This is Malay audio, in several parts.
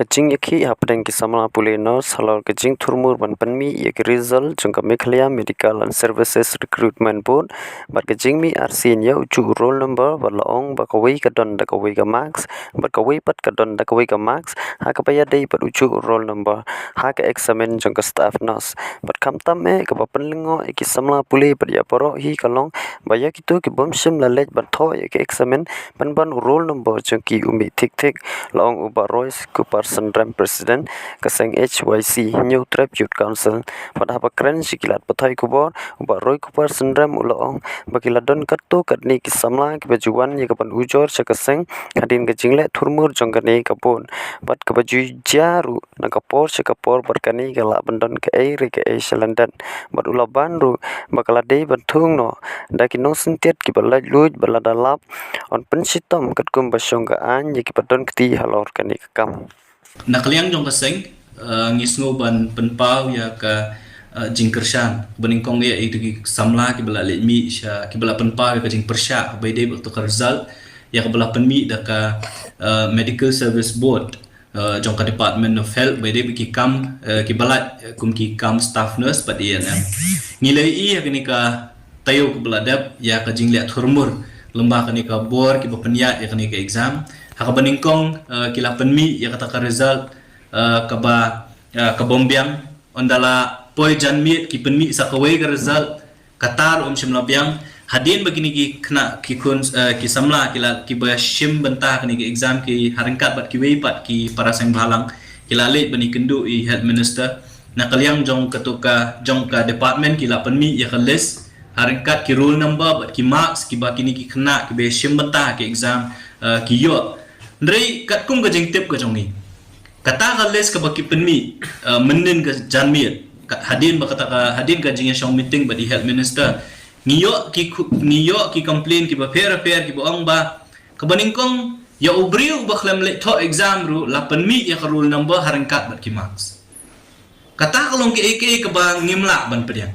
Kajing yaki hapdeng ki samla puleno salor kajing thurmur ban panmi yaki result jongka Meghalaya Medical and Services Recruitment Board bat kajing mi arsin ya ucu roll number bat laong ba kawai kadon da kawai ka marks bat kawai pat kadon da kawai ka marks ha ka paya dei bat ucu roll number ha ka examen jongka staff nurse bat kam tam me ka ba panlingo yaki samla pule bat ya poro hi kalong ba ya kitu ki bom sim la lej bat tho yaki examen ban roll number jongki umi tik laong uba royce person ram president kaseng HYC New Tribute Council pada apa keren sikilat patai kubor uba roy person ram ulong bakila don katto katni kisamla kebajuan ya kapan ujor sakaseng hadin kejingle thurmur jongkani kapun bat kebaju jaru nakapor sakapor berkani gala bandon ke air ke London bat ulaban ru bakala dei bantung no dakino sentiat kibalaj luj baladalap on pensitom katkum basyongga an ya kipadon keti halor kani kam Nakaliang jong kaseng ngisngo ban penpau ya ka jingkershan beningkong ya itu samla ki bala lemi sha ki bala penpau ya ka jing persha bai dei to ka result ya ka bala penmi da ka medical service board jong ka department of health bai dei ki kam ki bala kum ki kam staff nurse pat INM ngilai I ya ni ka tayo ku bala dap ya ka jing le thurmur lembah ka ni ka bor ki bapenya ya ka ni ka exam haka beningkong kila penmi ya kata ka result ka bombiang ondala poi janmi ki penmi sa kawai ka result katar simlabiang hadin begini ki kena ki kun ki samla kila ki ba shim bentah ni ki exam ki haringkat bat ki wei pat ki parasang balang kila late bani kendu I health minister nakaliang jong katuka jong ka department kila penmi ya ka list haringkat ki roll number bat ki marks ki ba kini ki kena ki be shim bentah ki exam ki yo Ndrei kat kum gajeng tip ka jongi kata ka les ka baki penmi menin ka janmi hadin ba kata ka hadin ka jing shong meeting ba di health minister niyo ki complain ki ba fair ki boang ba kabaningkong ya ubriu ba klam le to exam ru la penmi ya ka rule number harangkat ba ki marks kata ka long ki ek ka ba ngimla ban pediang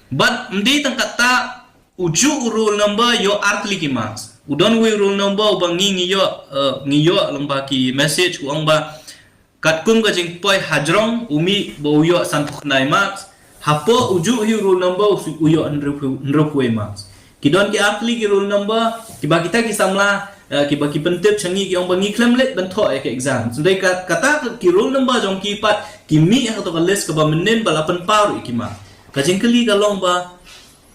but mdi tang kata uju rule number yo artli ki marks udon we rule number bang ngiyo lamba ki message ku ang ba katkum ka jing poi hajrong umi bo yo san puknai max hapo uju hi rule number uyo nrokwe max kidon ki apli ki rule number ki ba kita ki samla ki ba ki pentep changi ki ang ba ngi klemlet ban tho ek exam sundai kata ki rule number jong ki pat ki mi ha to ka list ka ba menen bala pen paru ikima ka jing kali ka long ba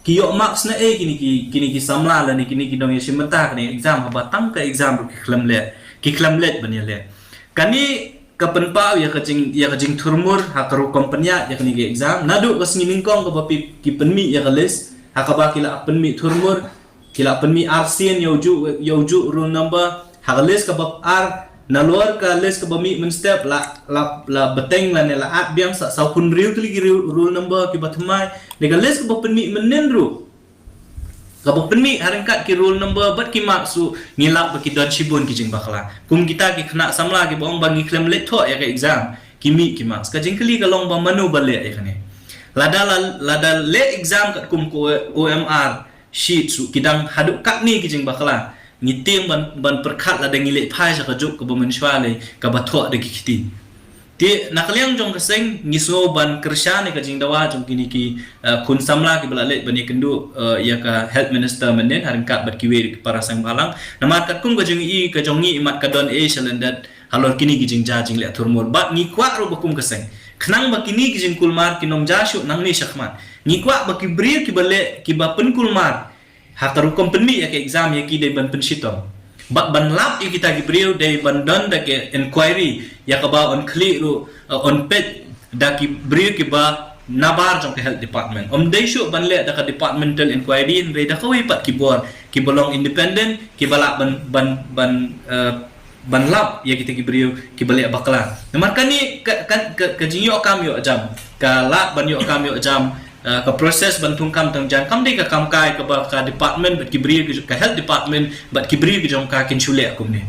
kiyo marks na kini ki samla la ni kini ki dong yesim mata ni exam ba tang ka exam ki klamlet banyale kani ka penpau ya ka jing thurmur ha karu kompanya ya kini ki exam nadu bas ngimingkong ka bapi ki penmi ya ka list ha ka ba kila penmi thurmur kila penmi arsian yoju rule number ha ka list ka bab ar na luar ka list ka bami men step la beteng la ne la at biang sa kun riu tli rule number ki batmai le ka list ka penmi menen ru ka penmi harangkat ki rule number bat ki maksu ngilap ba ki dot chibun ki jing bakla kum kita ki kena samla ki bong bangi claim let tho ya ka exam ki mi ki marks ka jing kli ka long ba manu ba le ya kane lada le exam kat kum ko OMR sheet su kidang haduk kat ni ki jing bakla ngiting ban perkat la dengile phai sa kajuk ka bamanshwale ka batho de kiti ti nakaliang jong kaseng ngiso ban kersyane ka jingdawa jong kini ki kun samla ki balale bani kendu ya ka health minister menen haringkat bat kiwe para sang balang namat kat kum ka jong I ka jongi imat ka don Landat halor kini ki jingja jingle thurmur bat ngi kwa ro bakum kaseng khnang ba kini ki jing kulmar kinom jashu nang ni shakman ngi kwa ba ki bri ki bale ki ba pen kulmar hakaru company ya ke exam ya ki de ban pensitom ban lab ya kita gibriu de ban don da ke inquiry ya ka ba on click ru on pet da ki briu ki ba nabar jong ke health department de shu ban le da ka departmental inquiry re da ka wi pat ki bor ki bolong independent ki bala ban lab ya kita gibriu ki bale bakla namar kani ka jinyo kam yo jam ka lab ban yo kam yo jam ka proses bantung kam tang jan kam de ka kam kai ka ba ka department bat kibri ka health department bat kibri ki jong ka kin chule akum ni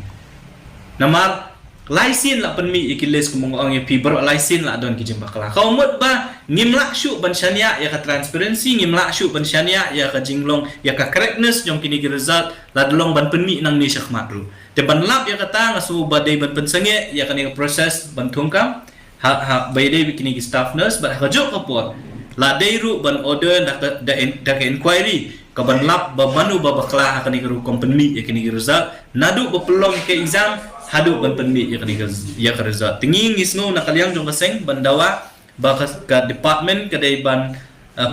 namar laisin la penmi ikiles kumong ang fiber laisin la don ki jing bakla ka umut ba ngimla shu ban shania ya ka transparency ngimla shu ban shania ya ka jinglong ya ka correctness jong kini ki result la dolong ban penmi nang ni syakmat ru te ban lap ya kata ngasu badai ban pensange ya kan proses ban tungkam ha baidai bikini ki staff nurse ba ha jo kapor la deiru ban order da inquiry ka ban lap ba manu ba bakla ha kan ru company ya kan result nadu ba pelong ke exam hadu ban penmi ya ka result tingin ngisno na kalyang jong kaseng bandawa ba ka department ka dai ban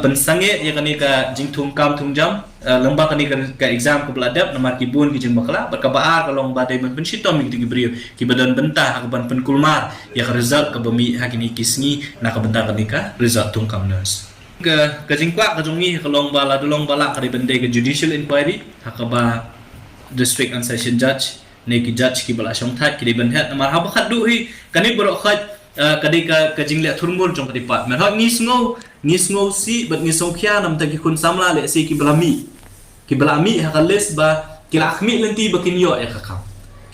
pensange ya kan ka jing tungkam tungjam lomba kan ka exam ko beladap namar kibun ki jing bakla berkabar kalong badai ban pensitom ki brio ki badan bentah ka ban penkulmar ya ka result ka bami hakini kisngi na ka bentah kan ka result tungkam nurse ka jing kwa ka jongi kalong bala dolong bala ka bendai ka judicial inquiry hakaba district and session judge ne ki judge ki bala shong that ki ban het namar ha bakhat du hi kani bro khat kadai ka jing le thurmur jong ka department ha ngisngo si bat ngisong khia nam ta ki kun samla le si ki balami ha kales ba kila akhmi lenti bakin yo ya kakam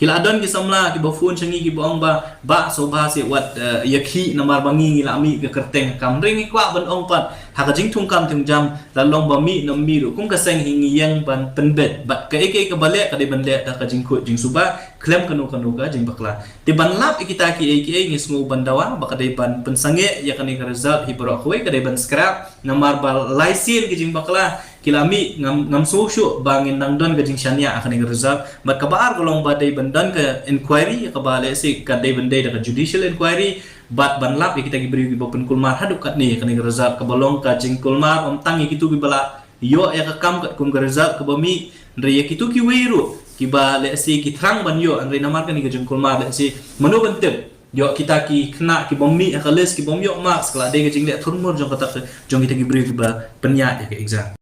kila adon ki samla ki bafun changi ki bong ba so ba se wat yakhi namar bangi ngila ami ke kerteng kam ring kwa ban ong pat ha ka jing tung kam tung jam la long ba mi nam mi ru kum ka seng hingi yang ban penbet bat ka eke ka bale ka de ban le ta ka jing khut jing suba klem kanu ka jing bakla ti ban lap ikita ki eke ngisngo bandawa ba ka de ban pensange ya kan ka result hi bro khoi ka de ban scrap namar ba laisin ki jing bakla kilami ngam sosyo bangin nang don ka jing shania akan ka result bat ka baar kolong ba de ban dan ka inquiry ka bale si ka de ban de ka judicial inquiry bat ban lap kita beri ki bopen kulmar haduk kat ni kan ka result ka bolong ka jing kulmar om tangi kitu bi bala yo ya ka kam kat kum ka result ka bami re ya kitu ki wiru ki ba le si ki thrang ban yo andre namar kan ka jing kulmar le si manu bentep yo kita ki kena ki bommi ka les ki bom yo marks kala de ka jing le thurmur jong kata jong kita beri ki ba penya ya ka exam